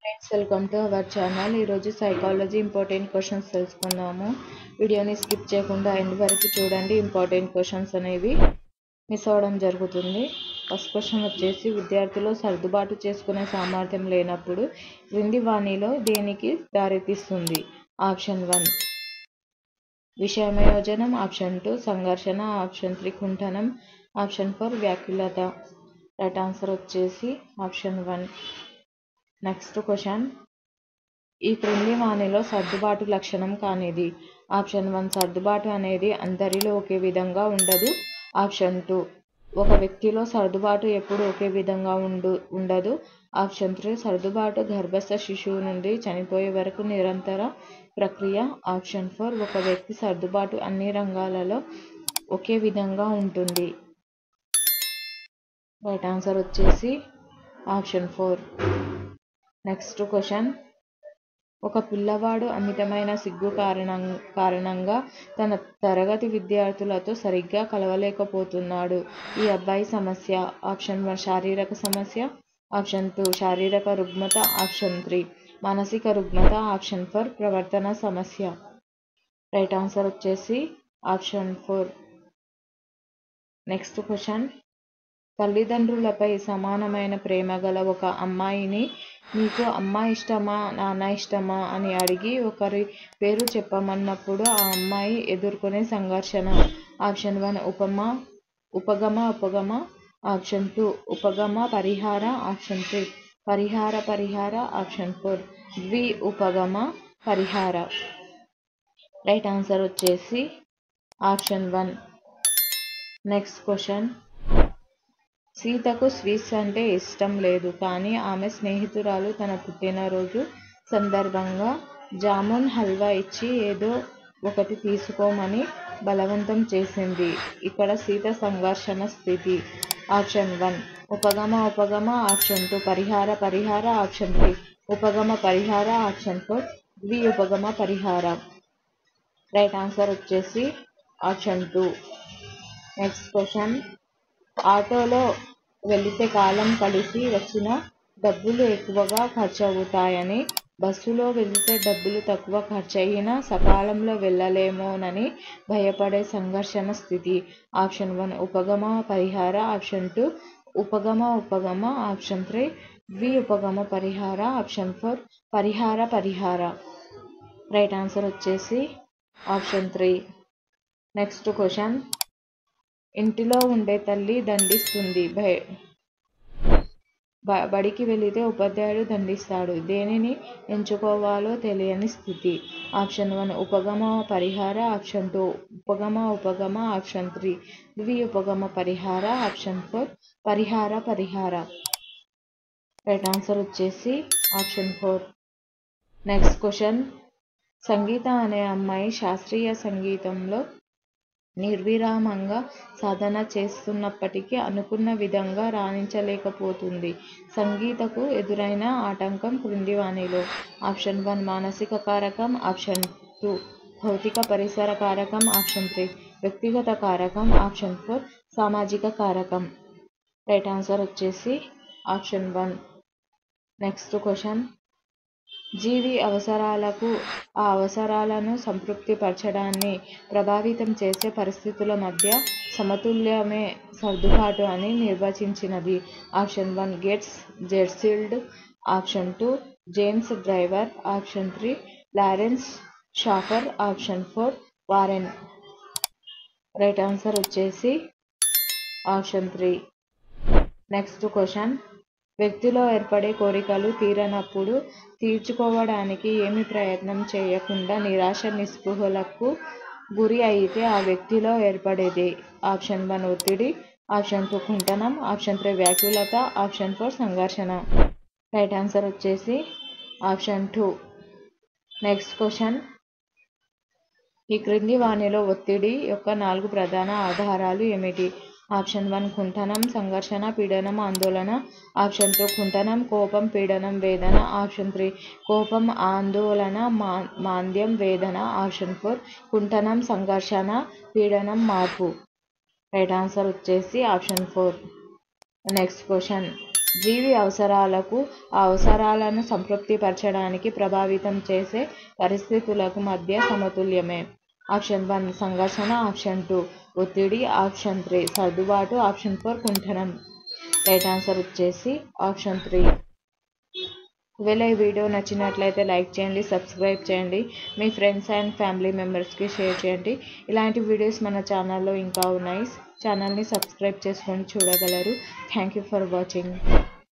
Friends, welcome to our channel. ఈరోజు psychology important questions తెలుసుకుందాము. వీడియోని స్కిప్ చేయకుండా ఎండ్ వరకు చూడండి. ఇంపార్టెంట్ క్వశ్చన్స్ అనేవి మిస్ అవ్వడం జరుగుతుంది. ఫస్ట్ క్వశ్చన్ వచ్చేసి, విద్యార్థులు సర్దుబాటు చేసుకునే సామర్థ్యం లేనప్పుడు క్రింది వాణిలో దేనికి దారితీస్తుంది? ఆప్షన్ 1 విషమయోజనం, ఆప్షన్ 2 సంఘర్షణ, ఆప్షన్ 3 కుంఠనం, ఆప్షన్ 4 వ్యాకులత. రైట్ ఆన్సర్ వచ్చేసి ఆప్షన్ 1. నెక్స్ట్ క్వశ్చన్, ఈ క్రింది వాణిలో సర్దుబాటు లక్షణం కానిది? ఆప్షన్ 1 సర్దుబాటు అనేది అందరిలో ఒకే విధంగా ఉండదు. ఆప్షన్ 2 ఒక వ్యక్తిలో సర్దుబాటు ఎప్పుడు ఒకే విధంగా ఉండదు. ఆప్షన్ 3 సర్దుబాటు గర్భస్థ శిశువు నుండి చనిపోయే వరకు నిరంతర ప్రక్రియ. ఆప్షన్ 4 ఒక వ్యక్తి సర్దుబాటు అన్ని రంగాలలో ఒకే విధంగా ఉంటుంది. రైట్ ఆన్సర్ వచ్చేసి ఆప్షన్ 4. నెక్స్ట్ క్వశ్చన్, ఒక పిల్లవాడు అమితమైన సిగ్గు కారణంగా తన తరగతి విద్యార్థులతో సరిగ్గా కలవలేకపోతున్నాడు. ఈ అబ్బాయి సమస్య? ఆప్షన్ 1 శారీరక సమస్య, ఆప్షన్ 2 శారీరక రుగ్మత, ఆప్షన్ 3 మానసిక రుగ్మత, ఆప్షన్ 4 ప్రవర్తన సమస్య. రైట్ ఆన్సర్ వచ్చేసి ఆప్షన్ 4. నెక్స్ట్ క్వశ్చన్, తల్లిదండ్రులపై సమానమైన ప్రేమ గల ఒక అమ్మాయిని నీకు అమ్మ ఇష్టమా నాన్న ఇష్టమా అని అడిగి ఒకరి పేరు చెప్పమన్నప్పుడు ఆ అమ్మాయి ఎదుర్కొనే సంఘర్షణ. ఆప్షన్ 1 ఉపగమ, ఆప్షన్ 2 ఉపగమ పరిహార, ఆప్షన్ 3 పరిహార, ఆప్షన్ 4 ద్వి ఉపగమ పరిహార. రైట్ ఆన్సర్ వచ్చేసి ఆప్షన్ 1. నెక్స్ట్ క్వశ్చన్, సీతకు స్వీట్స్ అంటే ఇష్టం లేదు, కానీ ఆమె స్నేహితురాలు తన పుట్టినరోజు సందర్భంగా జామున్ హల్వా ఇచ్చి ఏదో ఒకటి తీసుకోమని బలవంతం చేసింది. ఇక్కడ సీత సంఘర్షణ స్థితి. ఆప్షన్ 1 ఉపగమ, ఆప్షన్ 2 పరిహార, ఆప్షన్ 3 ఉపగమ పరిహార, ఆప్షన్ 4 ద్వి ఉపగమ పరిహార. రైట్ ఆన్సర్ వచ్చేసి ఆప్షన్ 2. నెక్స్ట్ క్వశ్చన్, ఆటోలో వెళితే కాలం కలిసి వచ్చిన డబ్బులు ఎక్కువగా ఖర్చవుతాయని, బస్సులో వెళితే డబ్బులు తక్కువ ఖర్చయినా సకాలంలో వెళ్ళలేమోనని భయపడే సంఘర్షణ స్థితి. ఆప్షన్ 1 ఉపగమ పరిహార, ఆప్షన్ 2 ఉపగమ, ఆప్షన్ 3 ద్వి ఉపగమ పరిహార, ఆప్షన్ 4 పరిహార. రైట్ ఆన్సర్ వచ్చేసి ఆప్షన్ 3. నెక్స్ట్ క్వశ్చన్, ఇంటిలో ఉండే తల్లి దండిస్తుంది, బడికి వెళితే ఉపాధ్యాయుడు దండిస్తాడు. దేనిని ఎంచుకోవాలో తెలియని స్థితి. ఆప్షన్ 1 ఉపగమ పరిహార, ఆప్షన్ 2 ఉపగమ, ఆప్షన్ 3 ద్వి ఉపగమ పరిహార, ఆప్షన్ 4 పరిహార. రైట్ ఆన్సర్ వచ్చేసి ఆప్షన్ 4. నెక్స్ట్ క్వశ్చన్, సంగీత అనే అమ్మాయి శాస్త్రీయ సంగీతంలో నిర్విరామంగా సాధన చేస్తున్నప్పటికీ అనుకున్న విధంగా రాణించలేకపోతుంది. సంగీతకు ఎదురైన ఆటంకం క్రింది వానిలో? ఆప్షన్ 1 మానసిక కారకం, ఆప్షన్ 2 భౌతిక పరిసర కారకం, ఆప్షన్ 3 వ్యక్తిగత కారకం, ఆప్షన్ 4 సామాజిక కారకం. రైట్ ఆన్సర్ వచ్చేసి ఆప్షన్ 1. నెక్స్ట్ క్వశ్చన్, జీవి అవసరాలకు ఆ అవసరాలను సంతృప్తి పరచడాన్ని ప్రభావితం చేసే పరిస్థితుల మధ్య సమతుల్యమే సర్దుబాటు అని నిర్వచించినది. ఆప్షన్ 1 గెర్ట్స్జెర్సిల్డ్, option 2 James Driver, option 3 Lawrence Shaffer, option 4 Warren. Right answer వచ్చేసి ఆప్షన్ 3. నెక్స్ట్ క్వశ్చన్, వ్యక్తిలో ఏర్పడే కోరికలు తీరనప్పుడు తీర్చుకోవడానికి ఏమి ప్రయత్నం చేయకుండా నిరాశ నిస్పృహలకు గురి అయితే ఆ వ్యక్తిలో ఏర్పడేది? ఆప్షన్ 1 ఒత్తిడి, ఆప్షన్ 2 కుంఠనం, ఆప్షన్ 3 వ్యాకులత, ఆప్షన్ 4 సంఘర్షణ. రైట్ ఆన్సర్ వచ్చేసి ఆప్షన్ 2. నెక్స్ట్ క్వశ్చన్, ఈ క్రింది వానిలో ఒత్తిడి యొక్క 4 ప్రధాన ఆధారాలు ఏమిటి? ఆప్షన్ 1 కుంఠనం, సంఘర్షణ, పీడనం, ఆందోళన, ఆప్షన్ 2 కుంఠనం, కోపం, పీడనం, వేదన, ఆప్షన్ 3 కోపం, ఆందోళన, మాంద్యం, వేదన, ఆప్షన్ 4 కుంఠనం, సంఘర్షణ, పీడనం, మార్పు. రైట్ ఆన్సర్ వచ్చేసి ఆప్షన్ 4. నెక్స్ట్ క్వశ్చన్, జీవి అవసరాలకు ఆ అవసరాలను సంతృప్తిపరచడానికి ప్రభావితం చేసే పరిస్థితులకు మధ్య సమతుల్యమే. ఆప్షన్ 1 సంఘర్షణ, ఆప్షన్ 2 ఒత్తిడి, ఆప్షన్ 3 సర్దుబాటు, ఆప్షన్ 4 కుంఠనం. రైట్ ఆన్సర్ వచ్చేసి ఆప్షన్ 3. ఒకవేళ ఈ వీడియో నచ్చినట్లయితే లైక్ చేయండి, సబ్స్క్రైబ్ చేయండి, మీ ఫ్రెండ్స్ అండ్ ఫ్యామిలీ మెంబర్స్కి షేర్ చేయండి. ఇలాంటి వీడియోస్ మన ఛానల్లో ఇంకా ఉన్నాయి. ఛానల్ని సబ్స్క్రైబ్ చేసుకొని చూడగలరు. Thank you for watching.